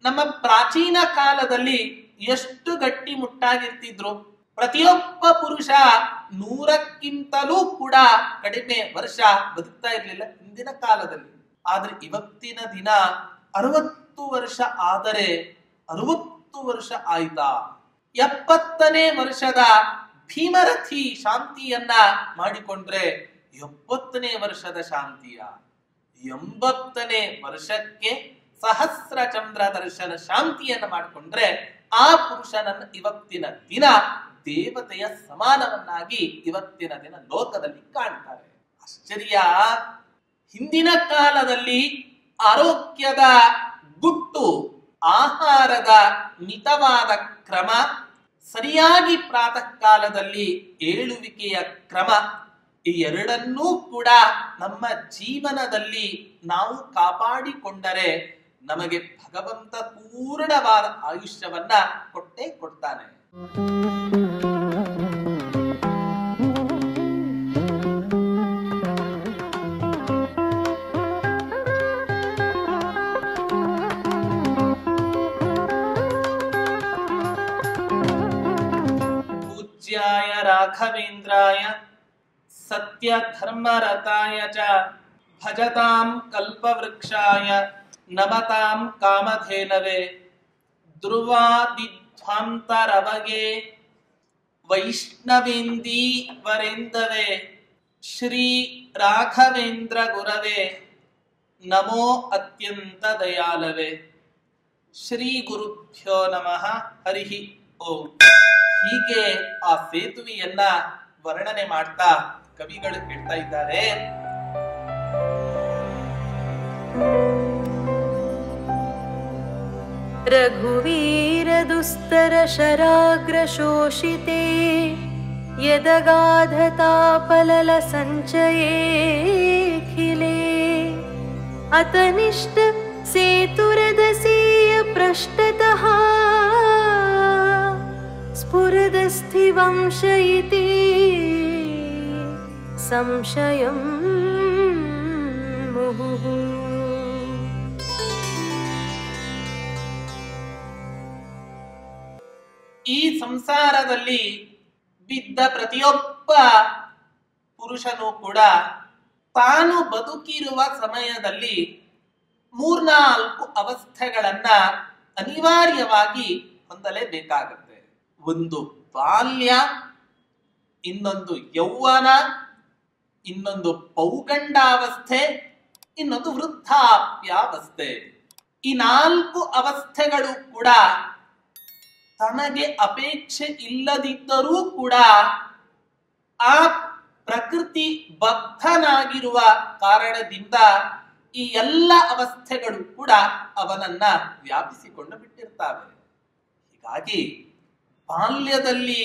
ನಮ್ಮ ಪ್ರಾಚೀನ ಕಾಲದಲ್ಲಿ ಎಷ್ಟು ಗಟ್ಟಿ ಮುಟ್ಟಾಗಿರ್ತಿದ್ರು. ಪ್ರತಿಯೊಬ್ಬ ಪುರುಷ 100ಕ್ಕಿಂತಲೂ ಕೂಡ ಕಡಿಮೆ ವರ್ಷ ಬದುಕ್ತಾ ಇರ್ಲಿಲ್ಲ ಹಿಂದಿನ ಕಾಲದಲ್ಲಿ. ಆದ್ರೆ ಇವತ್ತಿನ ದಿನ 60 ವರ್ಷ ಆದರೆ 60 ವರ್ಷ ಆಯ್ತಾ, 70ನೇ ವರ್ಷದ ಭೀಮರಥಿ ಶಾಂತಿಯನ್ನ ಮಾಡಿಕೊಂಡ್ರೆ 70ನೇ ವರ್ಷದ ಶಾಂತಿಯ, 80ನೇ ವರ್ಷಕ್ಕೆ ಸಹಸ್ರ ಚಂದ್ರ ದರ್ಶನ ಶಾಂತಿಯನ್ನ ಮಾಡಿಕೊಂಡ್ರೆ ಆ ಪುರುಷನನ್ನ ಇವತ್ತಿನ ದಿನ ದೇವತೆಯ ಸಮಾನವನ್ನಾಗಿ ಇವತ್ತಿನ ದಿನ ಲೋಕದಲ್ಲಿ ಕಾಣ್ತಾರೆ. ಆಶ್ಚರ್ಯ. ಹಿಂದಿನ ಕಾಲದಲ್ಲಿ ಆರೋಗ್ಯದ ಗುಟ್ಟು, ಆಹಾರದ ಮಿತವಾದ ಕ್ರಮ, ಸರಿಯಾಗಿ ಪ್ರಾತಃ ಕಾಲದಲ್ಲಿ ಏಳುವಿಕೆಯ ಕ್ರಮ, ಈ ಎರಡನ್ನೂ ಕೂಡ ನಮ್ಮ ಜೀವನದಲ್ಲಿ ನಾವು ಕಾಪಾಡಿಕೊಂಡರೆ ನಮಗೆ ಭಗವಂತ ಪೂರ್ಣವಾದ ಆಯುಷ್ಯವನ್ನ ಕೊಟ್ಟೇ ಕೊಡ್ತಾನೆ. ಪೂಜ್ಯಾಯ ರಾಘವೇಂದ್ರಾಯ ಸತ್ಯ ಧರ್ಮರತಾಯ ಚ ಭಜತಾಂ ಕಲ್ಪವೃಕ್ಷಾಯ ನಮತಾಂ ಕಾಮಧೇನವೇ ಧ್ರುವಾದಿಧ್ವಾಂತರವಗೆ ವೈಷ್ಣವೇಂದೀ ವರೇಂದವೇ ಶ್ರೀ ರಾಘವೇಂದ್ರ ಗುರವೇ ನಮೋ ಅತ್ಯಂತ ದಯಾಲವೇ. ಶ್ರೀ ಗುರುಭ್ಯೋ ನಮಃ. ಹರಿ ಓಂ. ಹೀಗೆ ಆ ಸೇತುವೆಯನ್ನ ವರ್ಣನೆ ಮಾಡ್ತಾ ಕವಿಗಳು ಹೇಳ್ತಾ ಇದ್ದಾರೆ. ರಘುವೀರ ದುಸ್ತರ ಶರಾಗ್ರ ಶೋಷಿತೆ ಯದಗಾಧತಾಪಲಲ ಸಂಚಯೇಖಿಲೆ ಅತನಿಷ್ಠ ಸೇತುರದಸೀಯ ಪೃಷ್ಠತಃ ಸ್ಫುರದಸ್ಥಿ ವಂಶ ಇತಿ ಸಂಶಯಂ ಮುಹುಃ. ಈ ಸಂಸಾರದಲ್ಲಿ ಬಿದ್ದ ಪ್ರತಿಯೊಬ್ಬ ಪುರುಷನೂ ಕೂಡ ತಾನು ಬದುಕಿರುವ ಸಮಯದಲ್ಲಿ 3-4 ಅವಸ್ಥೆಗಳನ್ನ ಅನಿವಾರ್ಯವಾಗಿ ಹೊಂದಲೇಬೇಕಾಗುತ್ತೆ. ಒಂದು ಬಾಲ್ಯ, ಇನ್ನೊಂದು ಯೌವನ, ಇನ್ನೊಂದು ಪೌಗಂಡಾವಸ್ಥೆ, ಇನ್ನೊಂದು ವೃದ್ಧಾಪ್ಯಾವಸ್ಥೆ. ಈ 4 ಅವಸ್ಥೆಗಳು ಕೂಡ ತನಗೆ ಅಪೇಕ್ಷೆ ಇಲ್ಲದಿದ್ದರೂ ಕೂಡ ಆ ಪ್ರಕೃತಿ ಬದ್ಧನಾಗಿರುವ ಕಾರಣದಿಂದ ಈ ಎಲ್ಲ ಅವಸ್ಥೆಗಳು ಕೂಡ ಅವನನ್ನ ವ್ಯಾಪಿಸಿಕೊಂಡು ಬಿಟ್ಟಿರ್ತಾವೆ. ಹೀಗಾಗಿ ಬಾಲ್ಯದಲ್ಲಿ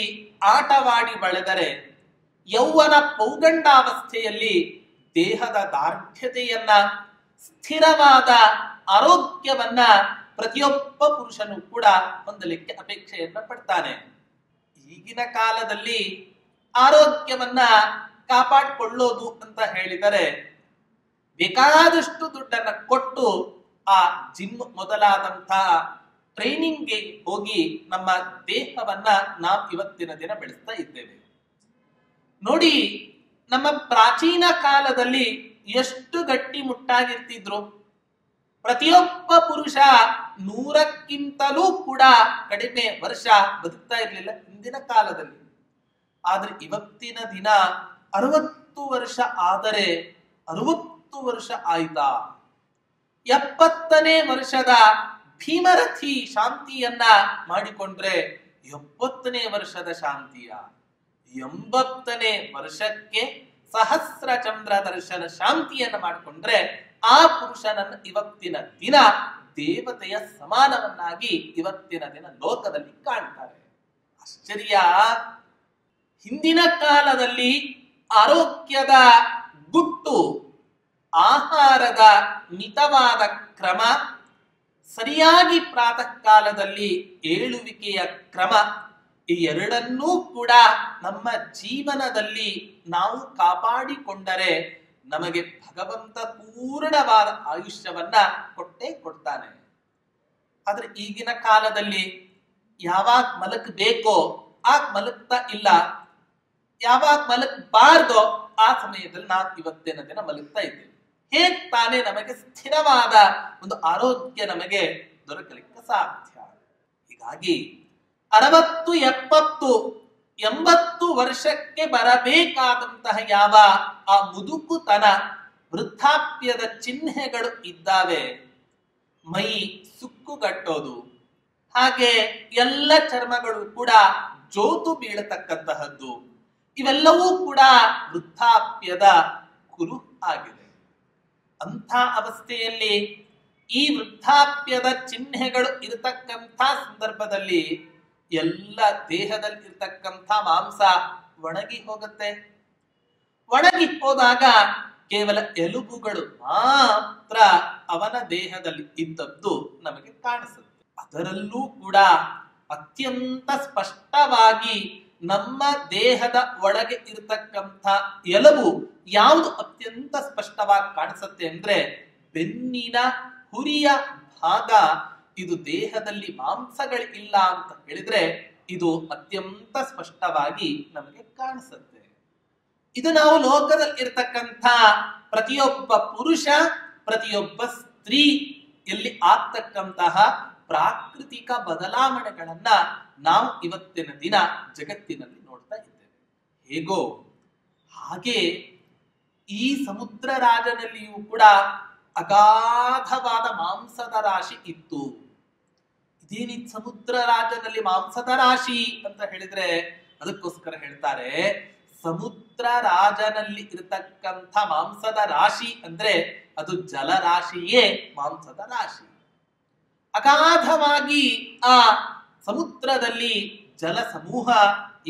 ಆಟವಾಡಿ ಬೆಳೆದರೆ ಯೌವನ ಪೌಗಂಡಾವಸ್ಥೆಯಲ್ಲಿ ದೇಹದ ದಾರ್ಢ್ಯತೆಯನ್ನ, ಸ್ಥಿರವಾದ ಆರೋಗ್ಯವನ್ನ ಪ್ರತಿಯೊಬ್ಬ ಪುರುಷನು ಕೂಡ ಹೊಂದಲಿಕ್ಕೆ ಅಪೇಕ್ಷೆಯನ್ನ ಪಡ್ತಾನೆ. ಈಗಿನ ಕಾಲದಲ್ಲಿ ಆರೋಗ್ಯವನ್ನ ಕಾಪಾಡಿಕೊಳ್ಳೋದು ಅಂತ ಹೇಳಿದರೆ ಬೇಕಾದಷ್ಟು ದುಡ್ಡನ್ನ ಕೊಟ್ಟು ಆ ಜಿಮ್ ಮೊದಲಾದಂತಹ ಟ್ರೈನಿಂಗ್ಗೆ ಹೋಗಿ ನಮ್ಮ ದೇಹವನ್ನ ನಾವು ಇವತ್ತಿನ ದಿನ ಬೆಳೆಸ್ತಾ ಇದ್ದೇವೆ. ನೋಡಿ, ನಮ್ಮ ಪ್ರಾಚೀನ ಕಾಲದಲ್ಲಿ ಎಷ್ಟು ಗಟ್ಟಿ ಮುಟ್ಟಾಗಿರ್ತಿದ್ರು. ಪ್ರತಿಯೊಬ್ಬ ಪುರುಷ 100ಕ್ಕಿಂತಲೂ ಕೂಡ ಕಡಿಮೆ ವರ್ಷ ಬದುಕ್ತಾ ಇರ್ಲಿಲ್ಲ ಹಿಂದಿನ ಕಾಲದಲ್ಲಿ. ಆದ್ರೆ ಇವತ್ತಿನ ದಿನ 60 ವರ್ಷ ಆದರೆ 60 ವರ್ಷ ಆಯ್ತಾ, 70ನೇ ವರ್ಷದ ಭೀಮರಥಿ ಶಾಂತಿಯನ್ನ ಮಾಡಿಕೊಂಡ್ರೆ 70ನೇ ವರ್ಷದ ಶಾಂತಿಯ, 80ನೇ ವರ್ಷಕ್ಕೆ ಸಹಸ್ರ ಚಂದ್ರ ದರ್ಶನ ಶಾಂತಿಯನ್ನ ಮಾಡಿಕೊಂಡ್ರೆ ಆ ಪುರುಷನನ್ನ ಇವತ್ತಿನ ದಿನ ದೇವತೆಯ ಸಮಾನವನ್ನಾಗಿ ಇವತ್ತಿನ ದಿನ ಲೋಕದಲ್ಲಿ ಕಾಣ್ತಾರೆ. ಆಶ್ಚರ್ಯ. ಹಿಂದಿನ ಕಾಲದಲ್ಲಿ ಆರೋಗ್ಯದ ಗುಟ್ಟು, ಆಹಾರದ ಮಿತವಾದ ಕ್ರಮ, ಸರಿಯಾಗಿ ಪ್ರಾತಃ ಕಾಲದಲ್ಲಿ ಏಳುವಿಕೆಯ ಕ್ರಮ, ಈ ಎರಡನ್ನೂ ಕೂಡ ನಮ್ಮ ಜೀವನದಲ್ಲಿ ನಾವು ಕಾಪಾಡಿಕೊಂಡರೆ ನಮಗೆ ಭಗವಂತ ಪೂರ್ಣವಾದ ಆಯುಷ್ಯವನ್ನ ಕೊಟ್ಟೇ ಕೊಡ್ತಾನೆ. ಆದ್ರೆ ಈಗಿನ ಕಾಲದಲ್ಲಿ ಯಾವಾಗ ಮಲಗಬೇಕೋ ಆಗ ಮಲಗ್ತಾ ಇಲ್ಲ, ಯಾವಾಗ ಮಲಗಬಾರ್ದೋ ಆ ಸಮಯದಲ್ಲಿ ನಾವು ಇವತ್ತಿನ ದಿನ ಮಲಗ್ತಾ ಇದ್ದೇವೆ. ಹೇಗ್ ತಾನೇ ನಮಗೆ ಸ್ಥಿರವಾದ ಒಂದು ಆರೋಗ್ಯ ನಮಗೆ ದೊರಕಲಿಕ್ಕೆ ಸಾಧ್ಯ? ಹೀಗಾಗಿ 60, 70, 80 ವರ್ಷಕ್ಕೆ ಬರಬೇಕಾದಂತಹ ಯಾವ ಆ ಮುದುಕುತನ, ವೃದ್ಧಾಪ್ಯದ ಚಿಹ್ನೆಗಳು ಇದ್ದಾವೆ, ಮೈ ಸುಕ್ಕುಗಟ್ಟೋದು, ಹಾಗೆ ಎಲ್ಲ ಚರ್ಮಗಳು ಕೂಡ ಜೋತು ಬೀಳತಕ್ಕಂತಹದ್ದು, ಇವೆಲ್ಲವೂ ಕೂಡ ವೃದ್ಧಾಪ್ಯದ ಕುರು ಆಗಿದೆ. ಅಂಥ ಅವಸ್ಥೆಯಲ್ಲಿ ಈ ವೃದ್ಧಾಪ್ಯದ ಚಿಹ್ನೆಗಳು ಇರತಕ್ಕಂಥ ಸಂದರ್ಭದಲ್ಲಿ ಎಲ್ಲ ದೇಹದಲ್ಲಿ ಇರ್ತಕ್ಕಂಥ ಮಾಂಸ ಒಣಗಿ ಹೋಗುತ್ತೆ. ಒಣಗಿ ಹೋದಾಗ ಕೇವಲ ಎಲುಬುಗಳು ಮಾತ್ರ ಅವನ ದೇಹದಲ್ಲಿ ಇದ್ದದ್ದು ನಮಗೆ ಕಾಣಿಸುತ್ತೆ. ಅದರಲ್ಲೂ ಕೂಡ ಅತ್ಯಂತ ಸ್ಪಷ್ಟವಾಗಿ ನಮ್ಮ ದೇಹದ ಒಳಗೆ ಇರತಕ್ಕಂಥ ಎಲುಬು ಯಾವುದು ಅತ್ಯಂತ ಸ್ಪಷ್ಟವಾಗಿ ಕಾಣಿಸುತ್ತೆ ಅಂದ್ರೆ ಬೆನ್ನಿನ ಹುರಿಯ ಭಾಗ. ಇದು ದೇಹದಲ್ಲಿ ಮಾಂಸಗಳಿಲ್ಲ ಅಂತ ಹೇಳಿದ್ರೆ ಇದು ಅತ್ಯಂತ ಸ್ಪಷ್ಟವಾಗಿ ನಮಗೆ ಕಾಣಿಸುತ್ತೆ. ಇದು ನಾವು ಲೋಕದಲ್ಲಿ ಇರತಕ್ಕಂಥ ಪ್ರತಿಯೊಬ್ಬ ಪುರುಷ, ಪ್ರತಿಯೊಬ್ಬ ಸ್ತ್ರೀ ಎಲ್ಲಿ ಆಗ್ತಕ್ಕಂತಹ ಪ್ರಾಕೃತಿಕ ಬದಲಾವಣೆಗಳನ್ನ ನಾವು ಇವತ್ತಿನ ದಿನ ಜಗತ್ತಿನಲ್ಲಿ ನೋಡ್ತಾ ಇದ್ದೇವೆ. ಹೇಗೋ ಹಾಗೆ ಈ ಸಮುದ್ರ ರಾಜನಲ್ಲಿಯೂ ಕೂಡ ಅಗಾಧವಾದ ಮಾಂಸದ ರಾಶಿ ಇತ್ತು. ಇದೇನಿ ಸಮುದ್ರ ರಾಜನಲ್ಲಿ ಮಾಂಸದ ರಾಶಿ ಅಂತ ಹೇಳಿದ್ರೆ ಅದಕ್ಕೋಸ್ಕರ ಹೇಳ್ತಾರೆ, ಸಮುದ್ರ ರಾಜನಲ್ಲಿ ಇರತಕ್ಕಂಥ ಮಾಂಸದ ರಾಶಿ ಅಂದ್ರೆ ಅದು ಜಲರಾಶಿಯೇ ಮಾಂಸದ ರಾಶಿ. ಅಗಾಧವಾಗಿ ಆ ಸಮುದ್ರದಲ್ಲಿ ಜಲ ಸಮೂಹ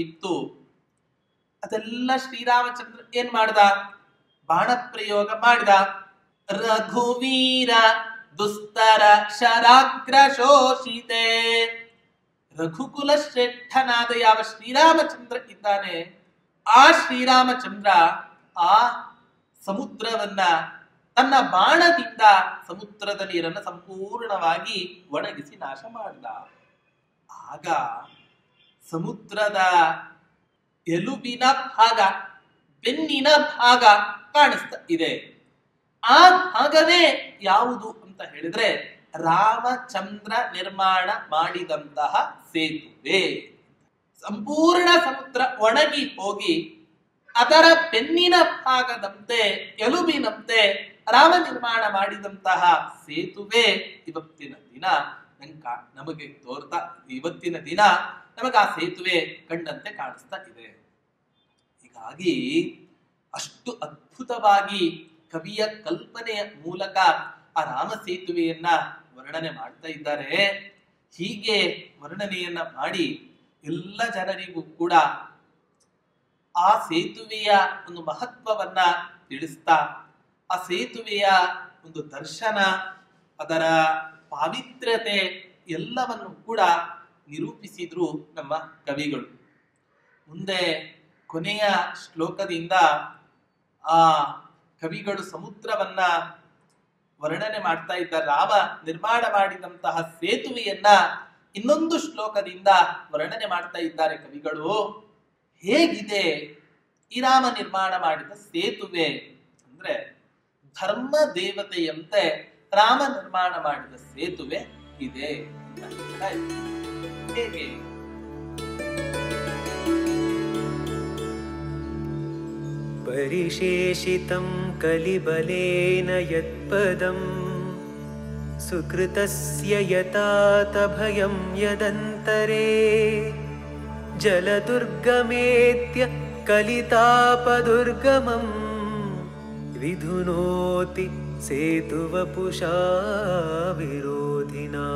ಇತ್ತು. ಅದೆಲ್ಲ ಶ್ರೀರಾಮಚಂದ್ರ ಏನ್ ಮಾಡ್ದ? ಬಾಣ ಪ್ರಯೋಗ ಮಾಡ್ದ. ರಘುವೀರ ದುಸ್ತರ ಶರಾಗ್ರ ಶೋಷಿತೆ. ರಘುಕುಲ ಶ್ರೇಷ್ಠನಾದ ಯಾವ ಶ್ರೀರಾಮಚಂದ್ರ ಇದ್ದಾನೆ, ಆ ಶ್ರೀರಾಮಚಂದ್ರ ಆ ಸಮುದ್ರವನ್ನ ತನ್ನ ಬಾಣದಿಂದ ಸಮುದ್ರದ ನೀರನ್ನು ಸಂಪೂರ್ಣವಾಗಿ ಒಣಗಿಸಿ ನಾಶ ಮಾಡಿದ. ಆಗ ಸಮುದ್ರದ ಎಲುಬಿನ ಭಾಗ, ಬೆನ್ನಿನ ಭಾಗ ಕಾಣಿಸ್ತಾ ಇದೆ. ಆ ಭಾಗವೇ ಯಾವುದು ಅಂತ ಹೇಳಿದ್ರೆ ರಾಮಚಂದ್ರ ನಿರ್ಮಾಣ ಮಾಡಿದಂತಹ ಸೇತುವೆ. ಸಂಪೂರ್ಣ ಸಮುದ್ರ ಒಣಗಿ ಹೋಗಿ ಅದರ ಬೆನ್ನಿನ ಭಾಗದಂತೆ, ಎಲುಬಿನಂತೆ ರಾಮ ನಿರ್ಮಾಣ ಮಾಡಿದಂತಹ ಸೇತುವೆ ಇವತ್ತಿನ ದಿನ ನಮಗೆ ತೋರ್ತಾ, ಇವತ್ತಿನ ದಿನ ನಮಗೆ ಆ ಸೇತುವೆ ಕಂಡಂತೆ ಕಾಣಿಸ್ತಾ ಇದೆ. ಹೀಗಾಗಿ ಅಷ್ಟು ಅದ್ಭುತವಾಗಿ ಕವಿಯ ಕಲ್ಪನೆಯ ಮೂಲಕ ಆ ರಾಮ ಸೇತುವೆಯನ್ನ ವರ್ಣನೆ ಮಾಡ್ತಾ ಇದ್ದಾರೆ. ಹೀಗೆ ವರ್ಣನೆಯನ್ನ ಮಾಡಿ ಎಲ್ಲ ಜನರಿಗೂ ಕೂಡ ಆ ಸೇತುವೆಯ ಒಂದು ಮಹತ್ವವನ್ನ ತಿಳಿಸ್ತಾ, ಆ ಸೇತುವೆಯ ಒಂದು ದರ್ಶನ, ಅದರ ಪಾವಿತ್ರ್ಯತೆ ಎಲ್ಲವನ್ನು ಕೂಡ ನಿರೂಪಿಸಿದ್ರು ನಮ್ಮ ಕವಿಗಳು. ಮುಂದೆ ಕೊನೆಯ ಶ್ಲೋಕದಿಂದ ಆ ಕವಿಗಳು ಸಮುದ್ರವನ್ನ ವರ್ಣನೆ ಮಾಡ್ತಾ ಇದ್ದ ರಾಮ ನಿರ್ಮಾಣ ಮಾಡಿದಂತಹ ಸೇತುವೆಯನ್ನ ಇನ್ನೊಂದು ಶ್ಲೋಕದಿಂದ ವರ್ಣನೆ ಮಾಡ್ತಾ ಇದ್ದಾರೆ ಕವಿಗಳು. ಹೇಗಿದೆ ಈ ರಾಮ ನಿರ್ಮಾಣ ಮಾಡಿದ ಸೇತುವೆ ಅಂದ್ರೆ ಧರ್ಮ ದೇವತೆಯಂತೆ ರಾಮ ನಿರ್ಮಾಣ ಮಾಡಿದ ಸೇತುವೆ ಇದೆ ಅಂತ ಹೇಳ್ತಾ ಇದ್ದಾರೆ. ಹೇಗೆ? ಪರಿಶೇಷಿತಂ ಕಲಿಬಲೇನ ಯತ್ಪದಂ ಸುಕೃತಸ್ಯ ಯತಾತ ಭಯಂ ಯದಂತರೇ ಜಲದುರ್ಗಮೇತ್ಯ ಕಲಿತಾಪದುರ್ಗಮಂ ವಿಧುನೋತಿ ಸೇತುವಪುಷಾ ವಿರೋಧಿನಾ.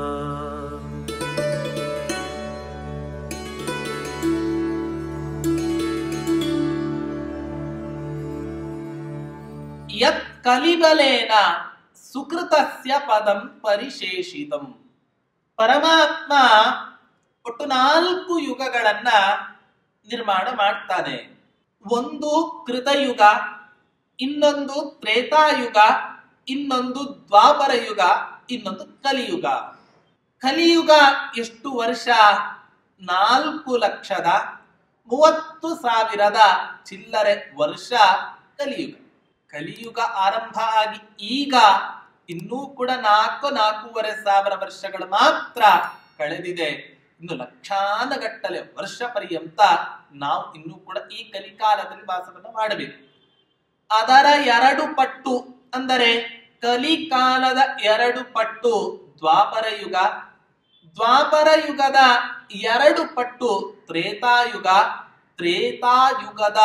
ಯತ್ ಕಲಿಬಲೇನ ಸುಕೃತಸ್ಯ ಪದಂ ಪರಿಶೇಷಿತಂ. ಪರಮಾತ್ಮ ಒಟ್ಟು 4 ಯುಗಗಳನ್ನ ನಿರ್ಮಾಣ ಮಾಡ್ತಾನೆ. ಒಂದು ಕೃತಯುಗ, ಇನ್ನೊಂದು ತ್ರೇತಾಯುಗ, ಇನ್ನೊಂದು ದ್ವಾಪರ ಯುಗ, ಇನ್ನೊಂದು ಕಲಿಯುಗ. ಕಲಿಯುಗ ಎಷ್ಟು ವರ್ಷ? 4,30,000 ಚಿಲ್ಲರೆ ವರ್ಷ ಕಲಿಯುಗ. ಕಲಿಯುಗ ಆರಂಭ ಆಗಿ ಈಗ ಇನ್ನೂ ಕೂಡ 4,500 ವರ್ಷಗಳು ಮಾತ್ರ ಕಳೆದಿದೆ. ಇನ್ನು ಲಕ್ಷಾನಗಟ್ಟಲೆ ವರ್ಷ ಪರ್ಯಂತ ನಾವು ಇನ್ನೂ ಕೂಡ ಈ ಕಲಿಕಾಲದಲ್ಲಿ ವಾಸವನ್ನು ಮಾಡಬೇಕು. ಅದರ 2 ಪಟ್ಟು ಅಂದರೆ ಕಲಿಕಾಲದ 2 ಪಟ್ಟು ದ್ವಾಪರ ಯುಗ, ದ್ವಾಪರ ಯುಗದ 2 ಪಟ್ಟು ತ್ರೇತಾಯುಗ, ತ್ರೇತಾಯುಗದ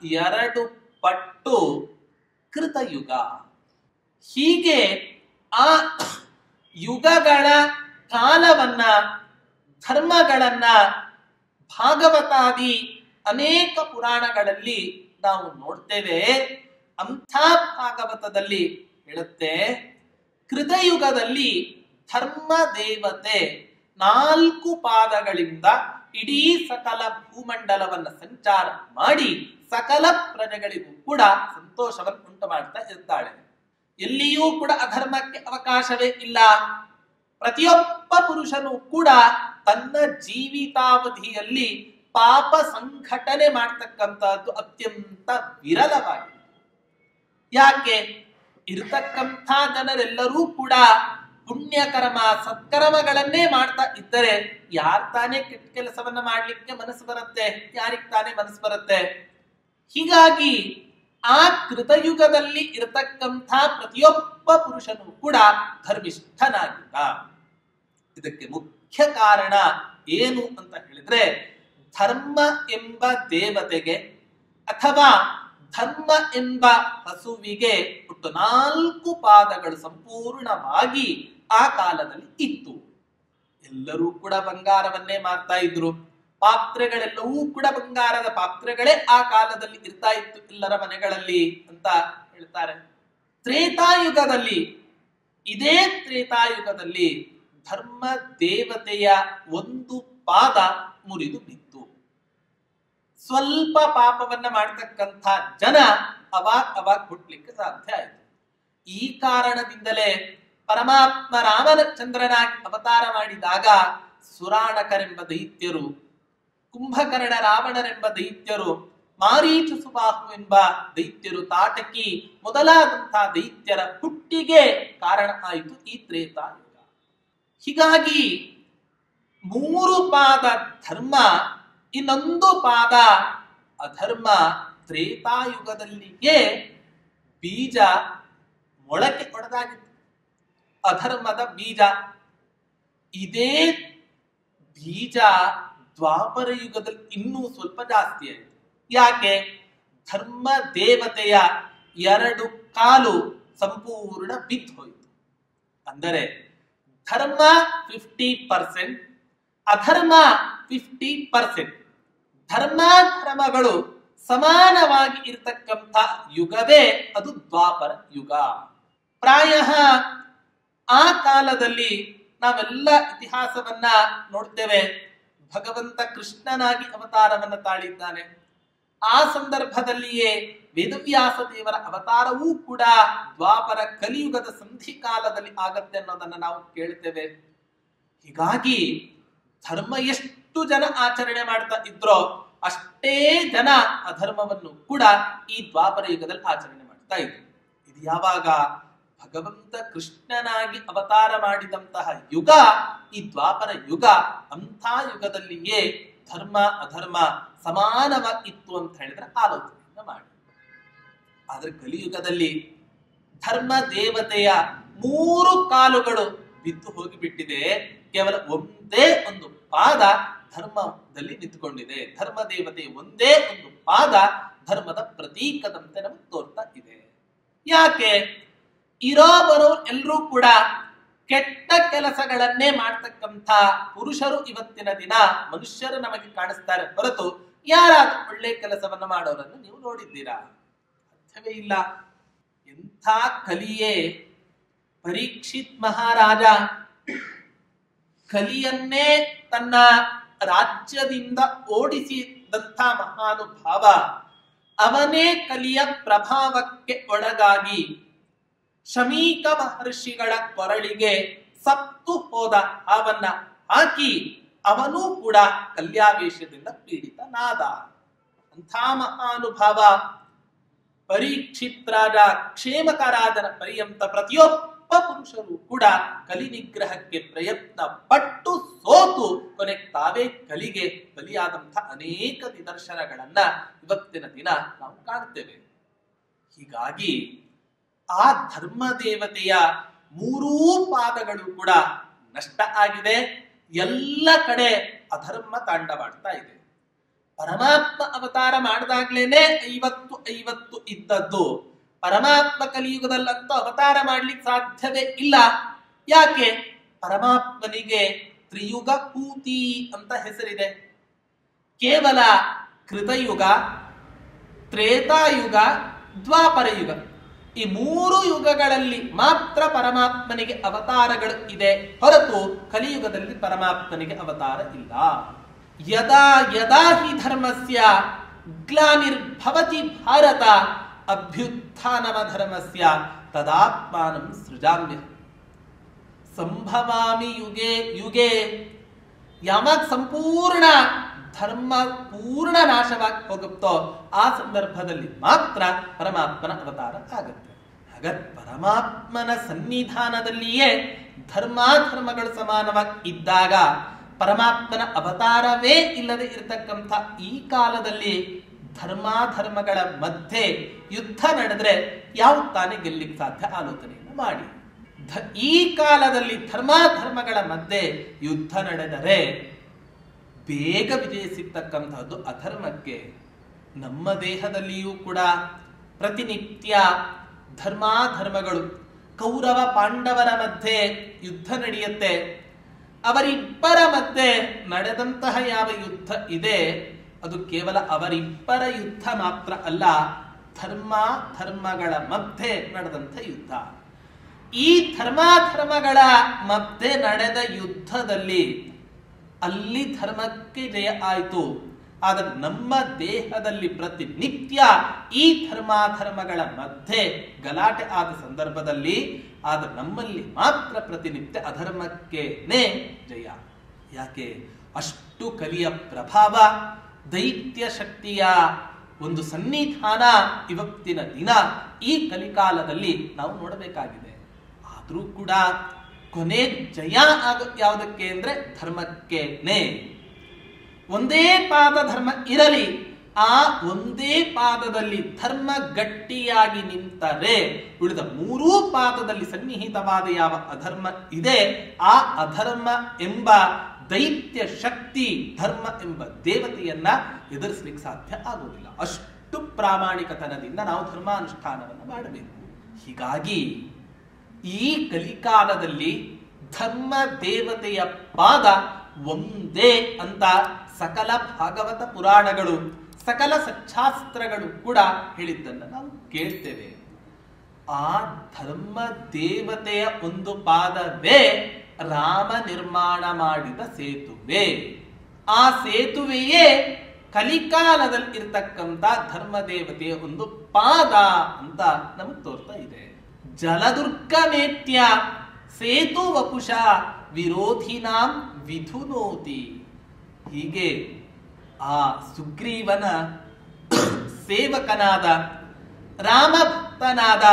2 ಪಟ್ಟು ಕೃತಯುಗ. ಹೀಗೆ ಆ ಯುಗಗಳ ಕಾಲವನ್ನ, ಧರ್ಮಗಳನ್ನ ಭಾಗವತಾದಿ ಅನೇಕ ಪುರಾಣಗಳಲ್ಲಿ ನಾವು ನೋಡ್ತೇವೆ. ಅಂಥ ಭಾಗವತದಲ್ಲಿ ಹೇಳುತ್ತೆ, ಕೃತಯುಗದಲ್ಲಿ ಧರ್ಮ ದೇವತೆ 4 ಪಾದಗಳಿಂದ ಇಡೀ ಸಕಲ ಭೂಮಂಡಲವನ್ನು ಸಂಚಾರ ಮಾಡಿ ಸಕಲ ಪ್ರಜೆಗಳಿಗೂ ಕೂಡ ಸಂತೋಷವನ್ನು ಉಂಟು ಮಾಡ್ತಾ ಇರ್ತಾಳೆ. ಎಲ್ಲಿಯೂ ಕೂಡ ಅಧರ್ಮಕ್ಕೆ ಅವಕಾಶವೇ ಇಲ್ಲ. ಪ್ರತಿಯೊಬ್ಬ ಪುರುಷನು ಕೂಡ ತನ್ನ ಜೀವಿತಾವಧಿಯಲ್ಲಿ ಪಾಪ ಸಂಘಟನೆ ಮಾಡ್ತಕ್ಕಂಥದ್ದು ಅತ್ಯಂತ ವಿರಳವಾಗಿದೆ. ಯಾಕೆ? ಇರತಕ್ಕಂಥ ಜನರೆಲ್ಲರೂ ಕೂಡ ಪುಣ್ಯಕರ್ಮ ಸತ್ಕರ್ಮಗಳನ್ನೇ ಮಾಡ್ತಾ ಇದ್ದರೆ ಯಾರ್ ತಾನೇ ಕೆಟ್ಟ ಕೆಲಸವನ್ನ ಮಾಡ್ಲಿಕ್ಕೆ ಮನಸ್ಸು ಬರುತ್ತೆ? ಯಾರಿಗ್ ತಾನೇ ಮನಸ್ಸು ಬರುತ್ತೆ? ಹೀಗಾಗಿ ಆ ಕೃತಯುಗದಲ್ಲಿ ಇರತಕ್ಕಂಥ ಪ್ರತಿಯೊಬ್ಬ ಪುರುಷನು ಕೂಡ ಧರ್ಮಿಷ್ಠನಾಗಿದ್ದ. ಇದಕ್ಕೆ ಮುಖ್ಯ ಕಾರಣ ಏನು ಅಂತ ಹೇಳಿದ್ರೆ, ಧರ್ಮ ಎಂಬ ದೇವತೆಗೆ ಅಥವಾ ಧರ್ಮ ಎಂಬ ಹಸುವಿಗೆ ಒಟ್ಟು 4 ಪಾದಗಳು ಸಂಪೂರ್ಣವಾಗಿ ಆ ಕಾಲದಲ್ಲಿ ಇತ್ತು. ಎಲ್ಲರೂ ಕೂಡ ಬಂಗಾರವನ್ನೇ ಮಾರ್ತಾ ಇದ್ರು. ಪಾತ್ರೆಗಳೆಲ್ಲವೂ ಕೂಡ ಬಂಗಾರದ ಪಾತ್ರೆಗಳೇ ಆ ಕಾಲದಲ್ಲಿ ಇರ್ತಾ ಇತ್ತು ಎಲ್ಲರ ಮನೆಗಳಲ್ಲಿ ಅಂತ ಹೇಳ್ತಾರೆ. ತ್ರೇತಾಯುಗದಲ್ಲಿ, ಇದೇ ತ್ರೇತಾಯುಗದಲ್ಲಿ ಧರ್ಮ ದೇವತೆಯ 1 ಪಾದ ಮುರಿದು ಬಿತ್ತು. ಸ್ವಲ್ಪ ಪಾಪವನ್ನ ಮಾಡ್ತಕ್ಕಂಥ ಜನ ಅವಾಗ ಹುಟ್ಲಿಕ್ಕೆ ಸಾಧ್ಯ ಆಯಿತು. ಈ ಕಾರಣದಿಂದಲೇ ಪರಮಾತ್ಮ ರಾಮಚಂದ್ರನಾಗಿ ಅವತಾರ ಮಾಡಿದಾಗ ಸುರಾಣಕರೆಂಬ ದೈತ್ಯರು, ಕುಂಭಕರ್ಣ ರಾವಣರೆಂಬ ದೈತ್ಯರು, ಮಾರೀಚ ಸುಬಾಹು ಎಂಬ ದೈತ್ಯರು, ತಾಟಕಿ ಮೊದಲಾದಂತಹ ದೈತ್ಯರ ಹುಟ್ಟಿಗೆ ಕಾರಣ ಆಯಿತು ಈ ತ್ರೇತಾಯುಗ. ಹೀಗಾಗಿ 3 ಪಾದ ಧರ್ಮ, ಇನ್ನೊಂದು ಪಾದ ಅಧರ್ಮ ತ್ರೇತಾಯುಗದಲ್ಲಿಯೇ ಬೀಜ ಮೊಳಕೆ ಹೊಡೆದಾಗಿತ್ತು. ಅಧರ್ಮದ ಬೀಜ. ಇದೇ ಬೀಜ ದ್ವಾಪರ ಯುಗದಲ್ಲಿ ಇನ್ನೂ ಸ್ವಲ್ಪ ಜಾಸ್ತಿ ಆಯಿತು. ಯಾಕೆ? ಧರ್ಮ ದೇವತೆಯ 2 ಕಾಲು ಸಂಪೂರ್ಣ ಬಿದ್ದು ಹೋಯಿತು. ಅಂದರೆ ಧರ್ಮ 50%, ಅಧರ್ಮ 50%. ಧರ್ಮಾಧರ್ಮಗಳು ಸಮಾನವಾಗಿ ಇರತಕ್ಕಂಥ ಯುಗವೇ ಅದು ದ್ವಾಪರ ಯುಗ. ಪ್ರಾಯ ಆ ಕಾಲದಲ್ಲಿ ನಾವೆಲ್ಲ ಇತಿಹಾಸವನ್ನ ನೋಡ್ತೇವೆ. ಭಗವಂತ ಕೃಷ್ಣನಾಗಿ ಅವತಾರವನ್ನ ತಾಳಿದ್ದಾನೆ. ಆ ಸಂದರ್ಭದಲ್ಲಿಯೇ ವೇದವ್ಯಾಸ ದೇವರ ಅವತಾರವೂ ಕೂಡ ದ್ವಾಪರ ಕಲಿಯುಗದ ಸಂಧಿ ಕಾಲದಲ್ಲಿ ಆಗತ್ತೆ ಅನ್ನೋದನ್ನ ನಾವು ಕೇಳ್ತೇವೆ. ಹೀಗಾಗಿ ಧರ್ಮ ಎಷ್ಟು ಜನ ಆಚರಣೆ ಮಾಡ್ತಾ ಇದ್ರೋ ಅಷ್ಟೇ ಜನ ಅಧರ್ಮವನ್ನು ಕೂಡ ಈ ದ್ವಾಪರ ಯುಗದಲ್ಲಿ ಆಚರಣೆ ಮಾಡ್ತಾ ಇದ್ರು. ಇದು ಯಾವಾಗ? ಭಗವಂತ ಕೃಷ್ಣನಾಗಿ ಅವತಾರ ಮಾಡಿದಂತಹ ಯುಗ ಈ ದ್ವಾಪರ ಯುಗ. ಅಂಥ ಯುಗದಲ್ಲಿಯೇ ಧರ್ಮ ಅಧರ್ಮ ಸಮಾನವಾಗಿತ್ತು ಅಂತ ಹೇಳಿದ್ರೆ ಆಲೋಚನೆಯನ್ನ ಮಾಡಿ. ಆದ್ರೆ ಕಲಿಯುಗದಲ್ಲಿ ಧರ್ಮ ದೇವತೆಯ 3 ಕಾಲುಗಳು ಬಿದ್ದು ಹೋಗಿಬಿಟ್ಟಿದೆ. ಕೇವಲ ಒಂದೇ ಒಂದು ಪಾದ ಧರ್ಮದಲ್ಲಿ ನಿಂತುಕೊಂಡಿದೆ. ಧರ್ಮ ದೇವತೆ ಒಂದೇ ಒಂದು ಪಾದ ಧರ್ಮದ ಪ್ರತೀಕದಂತೆ ನಮಗೆ ತೋರ್ತಾ ಇದೆ. ಯಾಕೆ? ಇರೋಬರೋ ಎಲ್ಲರೂ ಕೂಡ ಕೆಟ್ಟ ಕೆಲಸಗಳನ್ನೇ ಮಾಡ್ತಕ್ಕಂಥ ಪುರುಷರು ಇವತ್ತಿನ ದಿನ ಮನುಷ್ಯರು ನಮಗೆ ಕಾಣಿಸ್ತಾರೆ ಹೊರತು ಯಾರಾದ್ರೂ ಒಳ್ಳೆ ಕೆಲಸವನ್ನ ಮಾಡೋರನ್ನು ನೀವು ನೋಡಿದ್ದೀರಾ? ಸಾಧ್ಯವೇ ಇಲ್ಲ. ಎಂಥ ಕಲಿಯೇ! ಪರೀಕ್ಷಿತ್ ಮಹಾರಾಜ ಕಲಿಯನ್ನೇ ತನ್ನ ರಾಜ್ಯದಿಂದ ಓಡಿಸಿದಂಥ ಮಹಾನುಭಾವ. ಅವನೇ ಕಲಿಯ ಪ್ರಭಾವಕ್ಕೆ ಒಳಗಾಗಿ ಶಮೀಕ ಮಹರ್ಷಿಗಳ ಕೊರಳಿಗೆ ಸತ್ತು ಹೋದ ಹಾವನ್ನ ಹಾಕಿ ಅವನೂ ಕೂಡ ಕಲ್ಯಾವೇಶದಿಂದ ಪೀಡಿತನಾದ. ಅಂಥ ಮಹಾನುಭಾವ ಪರೀಕ್ಷಿತ್ ರಾಜ ಕ್ಷೇಮಕರಾದನ ಪರ್ಯಂತ ಪ್ರತಿಯೊಬ್ಬ ಪುರುಷರು ಕೂಡ ಕಲಿ ನಿಗ್ರಹಕ್ಕೆ ಪ್ರಯತ್ನ ಪಟ್ಟು ಸೋತು ಕೊನೆಗೆ ತಾವೇ ಕಲಿಗೆ ಬಲಿಯಾದಂತಹ ಅನೇಕ ನಿದರ್ಶನಗಳನ್ನ ಇವತ್ತಿನ ದಿನ ನಾವು ಕಾಣ್ತೇವೆ. ಹೀಗಾಗಿ ಆ ಧರ್ಮ ದೇವತೆಯ ಮೂರೂ ಪಾದಗಳು ಕೂಡ ನಷ್ಟ ಆಗಿದೆ. ಎಲ್ಲ ಕಡೆ ಅಧರ್ಮ ತಾಂಡವಾಡ್ತಾ ಇದೆ. ಪರಮಾತ್ಮ ಅವತಾರ ಮಾಡಿದಾಗ್ಲೇನೆ 50 ಇದ್ದದ್ದು. ಪರಮಾತ್ಮ ಕಲಿಯುಗದಲ್ಲಂತೂ ಅವತಾರ ಮಾಡ್ಲಿಕ್ಕೆ ಸಾಧ್ಯವೇ ಇಲ್ಲ. ಯಾಕೆ? ಪರಮಾತ್ಮನಿಗೆ ತ್ರಿಯುಗ ಕೂತಿ ಅಂತ ಹೆಸರಿದೆ. ಕೇವಲ ಕೃತಯುಗ, ತ್ರೇತಾಯುಗ, ದ್ವಾಪರ ಯುಗ, ಈ 3 ಯುಗಗಳಲ್ಲಿ ಮಾತ್ರ ಪರಮಾತ್ಮನಿಗೆ ಅವತಾರಗಳು ಇದೆ ಹೊರತು ಕಲಿಯುಗದಲ್ಲಿ ಪರಮಾತ್ಮನಿಗೆ ಅವತಾರ ಇಲ್ಲ. ಯದಾ ಯದಾ ಹಿ ಧರ್ಮಸ್ಯ ಗ್ಲಾನಿರ್ಭವತಿ ಭಾರತ ಅಭ್ಯುತ್ಥಾನಮ ಧರ್ಮಸ್ಯ ತದಾತ್ಮಾನಂ ಸೃಜಾಮ್ಯ ಸಂಭವಾಮಿ ಯುಗೆ ಯುಗೆ. ಯಾವಾಗ ಸಂಪೂರ್ಣ ಧರ್ಮ ಪೂರ್ಣ ನಾಶವಾಗಿ ಹೋಗುತ್ತೋ ಆ ಸಂದರ್ಭದಲ್ಲಿ ಮಾತ್ರ ಪರಮಾತ್ಮನ ಅವತಾರ ಆಗುತ್ತೆ. ಹಾಗಾದ್ರೆ ಪರಮಾತ್ಮನ ಸನ್ನಿಧಾನದಲ್ಲಿಯೇ ಧರ್ಮಾಧರ್ಮಗಳು ಸಮಾನವಾಗಿ ಇದ್ದಾಗ ಪರಮಾತ್ಮನ ಅವತಾರವೇ ಇಲ್ಲದೆ ಇರತಕ್ಕಂಥ ಈ ಕಾಲದಲ್ಲಿ ಧರ್ಮಾಧರ್ಮಗಳ ಮಧ್ಯೆ ಯುದ್ಧ ನಡೆದ್ರೆ ಯಾವ ತಾನೇ ಗೆಲ್ಲಿಕ್ಕೆ ಸಾಧ್ಯ? ಆಲೋಚನೆಯನ್ನು ಮಾಡಿ. ಈ ಕಾಲದಲ್ಲಿ ಧರ್ಮಾಧರ್ಮಗಳ ಮಧ್ಯೆ ಯುದ್ಧ ನಡೆದರೆ ಬೇಗ ವಿಜಯ ಸಿಗ್ತಕ್ಕಂಥದ್ದು ಅಧರ್ಮಕ್ಕೆ. ನಮ್ಮ ದೇಹದಲ್ಲಿಯೂ ಕೂಡ ಪ್ರತಿನಿತ್ಯ ಧರ್ಮಾಧರ್ಮಗಳು, ಕೌರವ ಪಾಂಡವರ ಮಧ್ಯೆ ಯುದ್ಧ ನಡೆಯುತ್ತೆ. ಅವರಿಬ್ಬರ ಮಧ್ಯೆ ನಡೆದಂತಹ ಯಾವ ಯುದ್ಧ ಇದೆ ಅದು ಕೇವಲ ಅವರಿಬ್ಬರ ಯುದ್ಧ ಮಾತ್ರ ಅಲ್ಲ, ಧರ್ಮಗಳ ಮಧ್ಯೆ ನಡೆದಂಥ ಯುದ್ಧ. ಈ ಧರ್ಮಾಧರ್ಮಗಳ ಮಧ್ಯೆ ನಡೆದ ಯುದ್ಧದಲ್ಲಿ ಅಲ್ಲಿ ಧರ್ಮಕ್ಕೆ ಜಯ ಆಯಿತು. ಆದರೆ ನಮ್ಮ ದೇಹದಲ್ಲಿ ಪ್ರತಿನಿತ್ಯ ಈ ಧರ್ಮಾಧರ್ಮಗಳ ಮಧ್ಯೆ ಗಲಾಟೆ ಆದ ಸಂದರ್ಭದಲ್ಲಿ ಆದರೆ ನಮ್ಮಲ್ಲಿ ಮಾತ್ರ ಪ್ರತಿನಿತ್ಯ ಅಧರ್ಮಕ್ಕೇನೆ ಜಯ. ಯಾಕೆ? ಅಷ್ಟು ಕಲಿಯ ಪ್ರಭಾವ, ದೈತ್ಯ ಶಕ್ತಿಯ ಒಂದು ಸನ್ನಿಧಾನ ಇವತ್ತಿನ ದಿನ ಈ ಕಲಿಕಾಲದಲ್ಲಿ ನಾವು ನೋಡಬೇಕಾಗಿದೆ. ಆದರೂ ಕೂಡ ಕೊನೆ ಜಯ ಆಗೋದು ಯಾವುದಕ್ಕೆ ಅಂದ್ರೆ ಧರ್ಮಕ್ಕೇನೆ. ಒಂದೇ ಪಾದ ಧರ್ಮ ಇರಲಿ, ಆ ಒಂದೇ ಪಾದದಲ್ಲಿ ಧರ್ಮ ಗಟ್ಟಿಯಾಗಿ ನಿಂತರೆ ಉಳಿದ 3 ಪಾದದಲ್ಲಿ ಸನ್ನಿಹಿತವಾದ ಯಾವ ಅಧರ್ಮ ಇದೆ ಆ ಅಧರ್ಮ ಎಂಬ ದೈತ್ಯ ಶಕ್ತಿ ಧರ್ಮ ಎಂಬ ದೇವತೆಯನ್ನ ಎದುರಿಸಲಿಕ್ಕೆ ಸಾಧ್ಯ ಆಗುವುದಿಲ್ಲ. ಅಷ್ಟು ಪ್ರಾಮಾಣಿಕತನದಿಂದ ನಾವು ಧರ್ಮಾನುಷ್ಠಾನವನ್ನು ಮಾಡಬೇಕು. ಹೀಗಾಗಿ ಈ ಕಲಿಕಾಲದಲ್ಲಿ ಧರ್ಮ ದೇವತೆಯ ಪಾದ ಒಂದೇ ಅಂತ ಸಕಲ ಭಾಗವತ ಪುರಾಣಗಳು, ಸಕಲ ಸಚ್ಚಾಸ್ತ್ರಗಳು ಕೂಡ ಹೇಳಿದ್ದನ್ನು ನಾವು ಕೇಳ್ತೇವೆ. ಆ ಧರ್ಮ ದೇವತೆಯ ಒಂದು ಪಾದವೇ ರಾಮ ನಿರ್ಮಾಣ ಮಾಡಿದ ಸೇತುವೆ. ಆ ಸೇತುವೆಯೇ ಕಲಿಕಾಲದಲ್ಲಿ ಇರ್ತಕ್ಕಂಥ ಧರ್ಮ ದೇವತೆಯ ಒಂದು ಪಾದ ಅಂತ ನಮಗೆ ತೋರ್ತಾ ಇದೆ. ಜಲದುರ್ಗಮೇತ್ಯ ಸೇತು ವಪುಷ ವಿರೋಧಿನಾಂ ವಿಧುನೋತಿ. ಹೀಗೆ ಆ ಸುಗ್ರೀವನ ಸೇವಕನಾದ ರಾಮಭಕ್ತನಾದ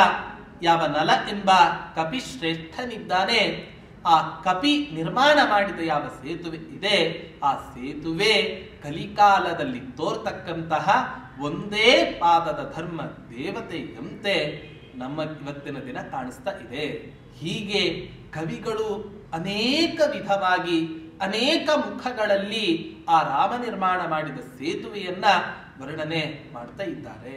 ಯಾವ ನಲ ಎಂಬ ಕಪಿಶ್ರೇಷ್ಠನಿದ್ದಾನೆ, ಆ ಕಪಿ ನಿರ್ಮಾಣ ಮಾಡಿದ ಯಾವ ಸೇತುವೆ ಇದೆ ಆ ಸೇತುವೆ ಕಲಿಕಾಲದಲ್ಲಿ ತೋರ್ತಕ್ಕಂತಹ ಒಂದೇ ಪಾದದ ಧರ್ಮ ದೇವತೆಯಂತೆ ನಮ್ಮ ಇವತ್ತಿನ ದಿನ ಕಾಣಿಸ್ತಾ ಇದೆ. ಹೀಗೆ ಕವಿಗಳು ಅನೇಕ ವಿಧವಾಗಿ ಅನೇಕ ಮುಖಗಳಲ್ಲಿ ಆ ರಾಮ ನಿರ್ಮಾಣ ಮಾಡಿದ ಸೇತುವೆಯನ್ನ ವರ್ಣನೆ ಮಾಡ್ತಾ ಇದ್ದಾರೆ.